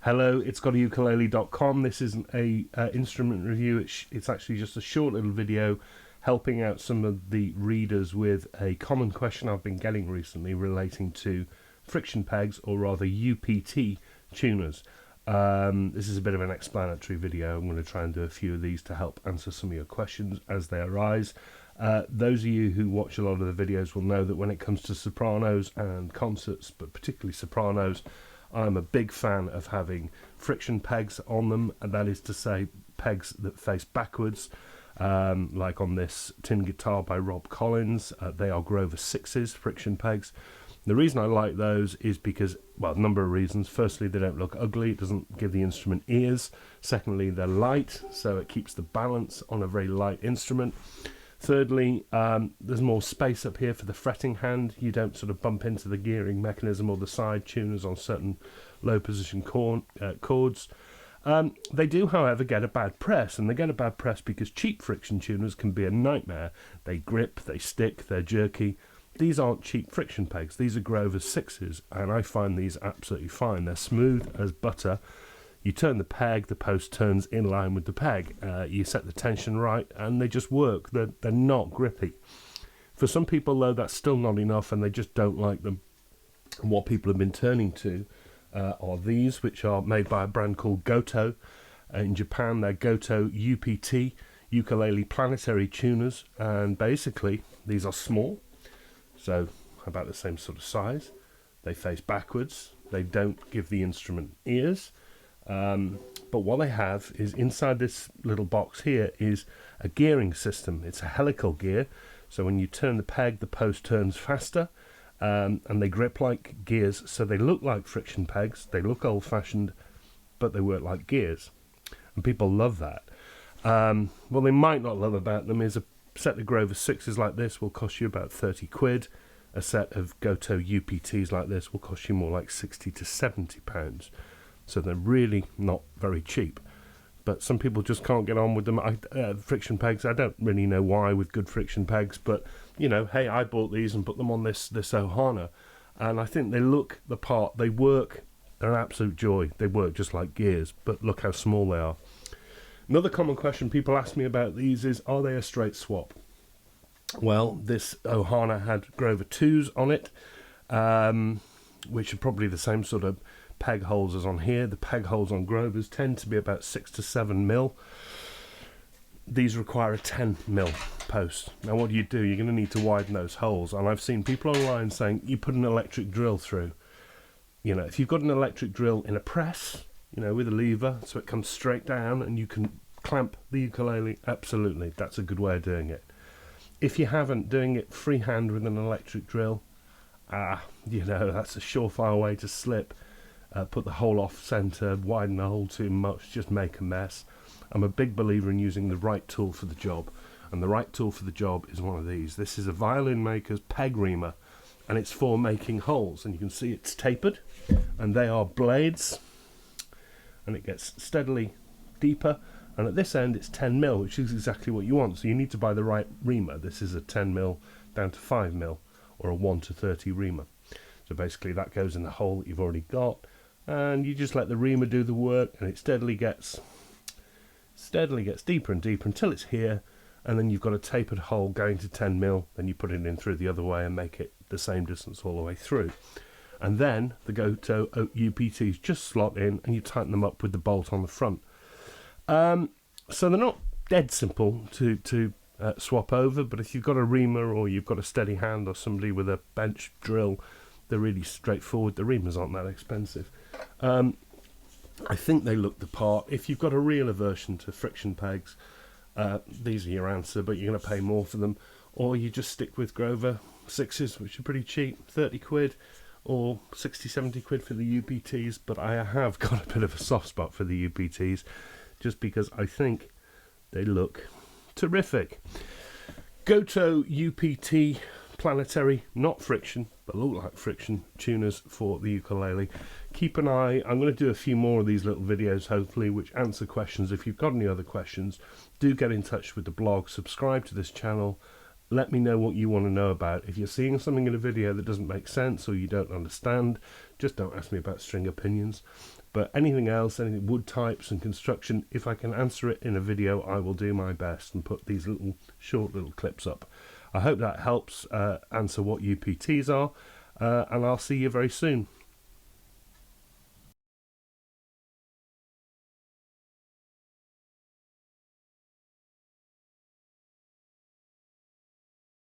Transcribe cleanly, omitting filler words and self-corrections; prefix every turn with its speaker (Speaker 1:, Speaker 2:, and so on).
Speaker 1: Hello, it's GotAUkulele.com. This isn't a instrument review. It's actually just a short little video helping out some of the readers with a common question I've been getting recently relating to friction pegs, or rather UPT tuners. This is a bit of an explanatory video. I'm going to try and do a few of these to help answer some of your questions as they arise. Those of you who watch a lot of the videos will know that when it comes to sopranos and concerts, but particularly sopranos, I'm a big fan of having friction pegs on them, and that is to say pegs that face backwards, like on this tin guitar by Rob Collins. They are Grover 6s, friction pegs. The reason I like those is because, well, a number of reasons. Firstly, they don't look ugly. It doesn't give the instrument ears. Secondly, they're light, so it keeps the balance on a very light instrument. Thirdly, there's more space up here for the fretting hand. You don't sort of bump into the gearing mechanism or the side tuners on certain low position chords. They do, however, get a bad press, and they get a bad press because cheap friction tuners can be a nightmare. They grip, they stick, they're jerky. These aren't cheap friction pegs. These are Grover 6s, and I find these absolutely fine. They're smooth as butter. You turn the peg, the post turns in line with the peg. You set the tension right, and they just work. They're not grippy. For some people, though, that's still not enough, and they just don't like them. And what people have been turning to are these, which are made by a brand called Gotoh. In Japan, they're Gotoh UPT Ukulele Planetary tuners, and basically, these are small, so about the same sort of size. They face backwards. They don't give the instrument ears. But what they have is inside this little box here is a gearing system. It's a helical gear, so when you turn the peg, the post turns faster, and they grip like gears, so they look like friction pegs. They look old-fashioned, but they work like gears, and people love that. What they might not love about them is a set of Grover 6s like this will cost you about 30 quid. A set of Gotoh UPTs like this will cost you more like 60 to 70 pounds. So they're really not very cheap, but some people just can't get on with them. Friction pegs, I don't really know why with good friction pegs, but you know, hey, I bought these and put them on this Ohana, and I think they look the part. They work. They're an absolute joy. They work just like gears, but look how small they are. Another common question people ask me about these is, are they a straight swap? Well, this Ohana had Grover 2s on it, which are probably the same sort of peg holes as on here. The peg holes on Grovers tend to be about 6 to 7 mil. These require a 10 mil post. Now what do? You're going to need to widen those holes, and I've seen people online saying you put an electric drill through. You know, if you've got an electric drill in a press, you know, with a lever so it comes straight down and you can clamp the ukulele, absolutely, that's a good way of doing it. If you haven't, doing it freehand with an electric drill, you know, that's a surefire way to slip. Put the hole off centre, widen the hole too much, just make a mess. I'm a big believer in using the right tool for the job, and the right tool for the job is one of these. This is a violin maker's peg reamer, and it's for making holes, and you can see it's tapered, and they are blades, and it gets steadily deeper, and at this end it's 10 mil, which is exactly what you want. So you need to buy the right reamer. This is a 10 mil down to 5 mil, or a 1 to 30 reamer. So basically that goes in the hole that you've already got, and you just let the reamer do the work, and it steadily gets deeper and deeper until it's here, and then you've got a tapered hole going to 10 mil. Then you put it in through the other way and make it the same distance all the way through, and then the Gotoh UPTs just slot in, and you tighten them up with the bolt on the front. So they're not dead simple to swap over, but if you've got a reamer, or you've got a steady hand, or somebody with a bench drill, they're really straightforward. The reamers aren't that expensive. I think they look the part. If you've got a real aversion to friction pegs, these are your answer, but you're going to pay more for them. Or you just stick with Grover 6s, which are pretty cheap, 30 quid, or 60, 70 quid for the UPTs. But I have got a bit of a soft spot for the UPTs, just because I think they look terrific. Gotoh UPT Planetary, not friction, but look like friction tuners for the ukulele. Keep an eye. I'm going to do a few more of these little videos, hopefully, which answer questions. If you've got any other questions, do get in touch with the blog. Subscribe to this channel. Let me know what you want to know about. If you're seeing something in a video that doesn't make sense or you don't understand, just don't ask me about string opinions. But anything else, anything wood types and construction, if I can answer it in a video, I will do my best and put these short little clips up. I hope that helps answer what UPTs are, and I'll see you very soon.